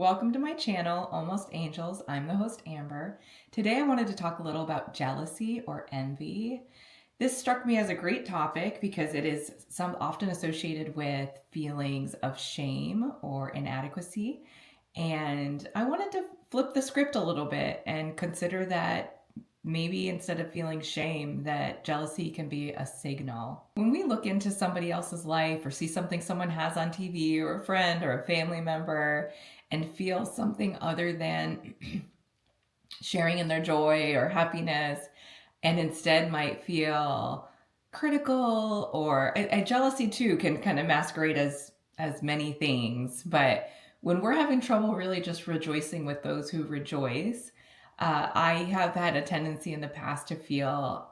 Welcome to my channel, Almost Angels. I'm the host, Amber. Today I wanted to talk a little about jealousy or envy. This struck me as a great topic because it is often associated with feelings of shame or inadequacy. And I wanted to flip the script a little bit and consider that maybe instead of feeling shame, that jealousy can be a signal. When we look into somebody else's life or see something someone has on TV or a friend or a family member and feel something other than sharing in their joy or happiness, and instead might feel critical or a jealousy too can kind of masquerade as many things. But when we're having trouble really just rejoicing with those who rejoice, I have had a tendency in the past to feel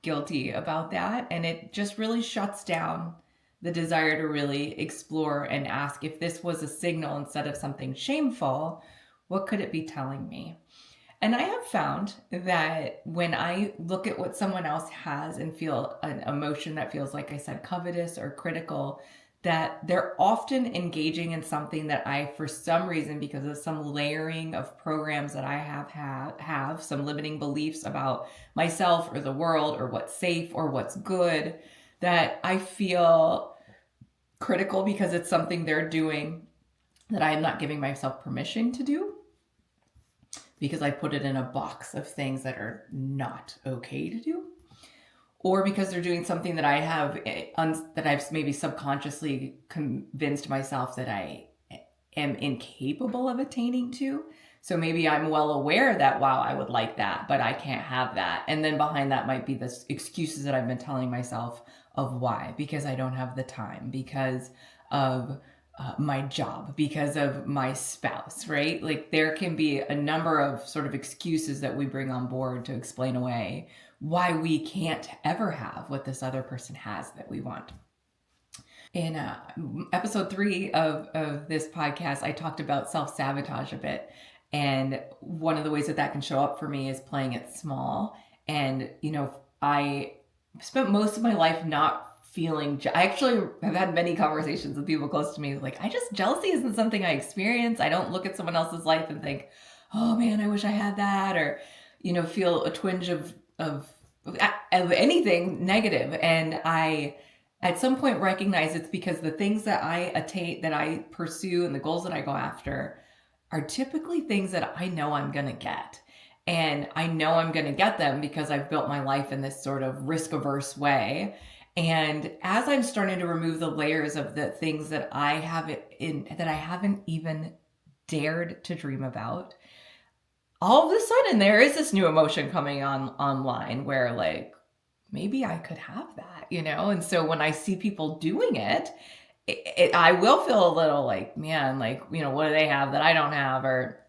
guilty about that, and it just really shuts down the desire to really explore and ask, if this was a signal instead of something shameful, what could it be telling me? And I have found that when I look at what someone else has and feel an emotion that feels, like I said, covetous or critical, that they're often engaging in something that I, for some reason, because of some layering of programs that I have some limiting beliefs about myself or the world or what's safe or what's good, that I feel critical because it's something they're doing that I am not giving myself permission to do, because I put it in a box of things that are not okay to do, or because they're doing something that I have that I've maybe subconsciously convinced myself that I am incapable of attaining to. So maybe I'm well aware that, wow, I would like that, but I can't have that. And then behind that might be the excuses that I've been telling myself of why, because I don't have the time, because of my job, because of my spouse, right? Like there can be a number of sort of excuses that we bring on board to explain away why we can't ever have what this other person has that we want. In episode 3 of this podcast, I talked about self-sabotage a bit. And one of the ways that can show up for me is playing it small. And, I spent most of my life not feeling, I actually have had many conversations with people close to me, like, jealousy isn't something I experience. I don't look at someone else's life and think, oh man, I wish I had that, or, feel a twinge of anything negative. And I, at some point, recognize it's because the things that I attain, that I pursue, and the goals that I go after are typically things that I know I'm going to get. And I know I'm going to get them because I've built my life in this sort of risk-averse way. And as I'm starting to remove the layers of the things that I haven't even dared to dream about, all of a sudden there is this new emotion coming online where, like, maybe I could have that, And so when I see people doing it, I will feel a little like, man, like, what do they have that I don't have? Or,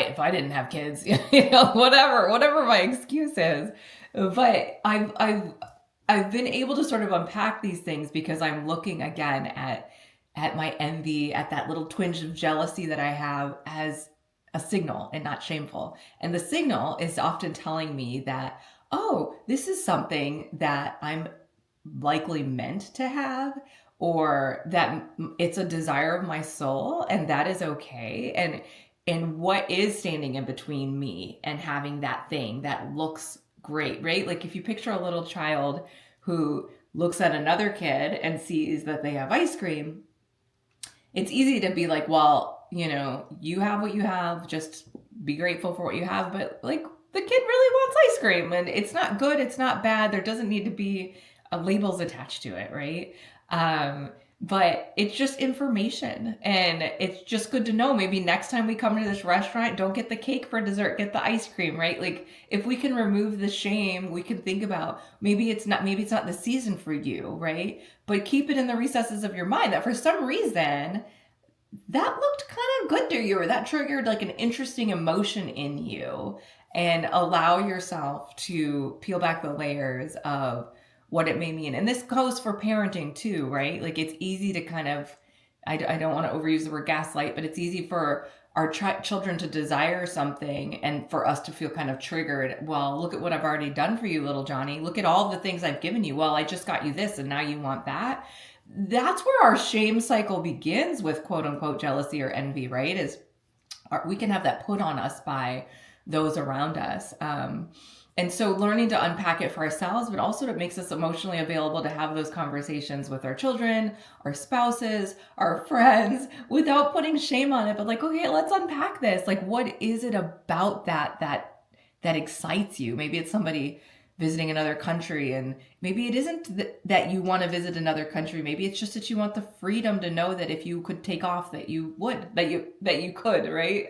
if I didn't have kids, whatever my excuse is. But I've been able to sort of unpack these things because I'm looking again at my envy, at that little twinge of jealousy that I have, as a signal and not shameful. And the signal is often telling me that, oh, this is something that I'm likely meant to have, or that it's a desire of my soul, and that is okay. And what is standing in between me and having that thing that looks great, right? Like if you picture a little child who looks at another kid and sees that they have ice cream, it's easy to be like, well, you have what you have, just be grateful for what you have. But like, the kid really wants ice cream, and it's not good, it's not bad. There doesn't need to be labels attached to it, right? But it's just information, and it's just good to know. Maybe next time we come to this restaurant, don't get the cake for dessert, get the ice cream, right? Like if we can remove the shame, we can think about maybe it's not the season for you, right? But keep it in the recesses of your mind that for some reason that looked kind of good to you, or that triggered like an interesting emotion in you, and allow yourself to peel back the layers of what it may mean. And this goes for parenting too, right? Like it's easy to kind of, I don't want to overuse the word gaslight, but it's easy for our children to desire something and for us to feel kind of triggered. Well, look at what I've already done for you, little Johnny. Look at all the things I've given you. Well, I just got you this and now you want that. that's where our shame cycle begins with quote unquote jealousy or envy, right? We can have that put on us by those around us. And so learning to unpack it for ourselves, but also it makes us emotionally available to have those conversations with our children, our spouses, our friends, without putting shame on it. But like, okay, let's unpack this. Like, what is it about that excites you? Maybe it's somebody visiting another country, and maybe it isn't that you want to visit another country. Maybe it's just that you want the freedom to know that if you could take off, that you would, that you could, right?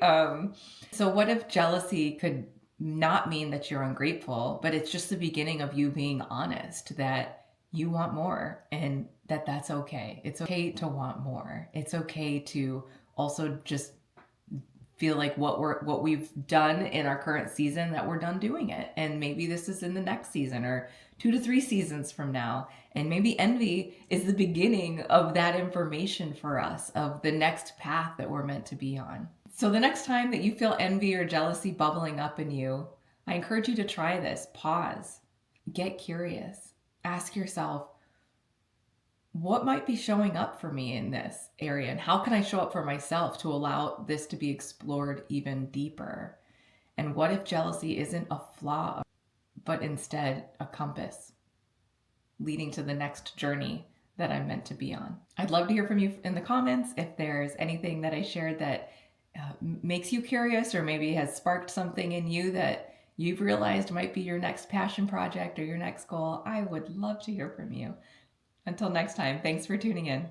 So what if jealousy could not mean that you're ungrateful, but it's just the beginning of you being honest that you want more, and that's okay. It's okay to want more. It's okay to also just feel like what we've done in our current season, that we're done doing it, and maybe this is in the next season or 2 to 3 seasons from now, and maybe envy is the beginning of that information for us, of the next path that we're meant to be on. So the next time that you feel envy or jealousy bubbling up in you, I encourage you to try this. Pause, get curious, ask yourself, what might be showing up for me in this area, and how can I show up for myself to allow this to be explored even deeper? And what if jealousy isn't a flaw, but instead a compass leading to the next journey that I'm meant to be on? I'd love to hear from you in the comments if there's anything that I shared that makes you curious, or maybe has sparked something in you that you've realized might be your next passion project or your next goal. I would love to hear from you. Until next time, thanks for tuning in.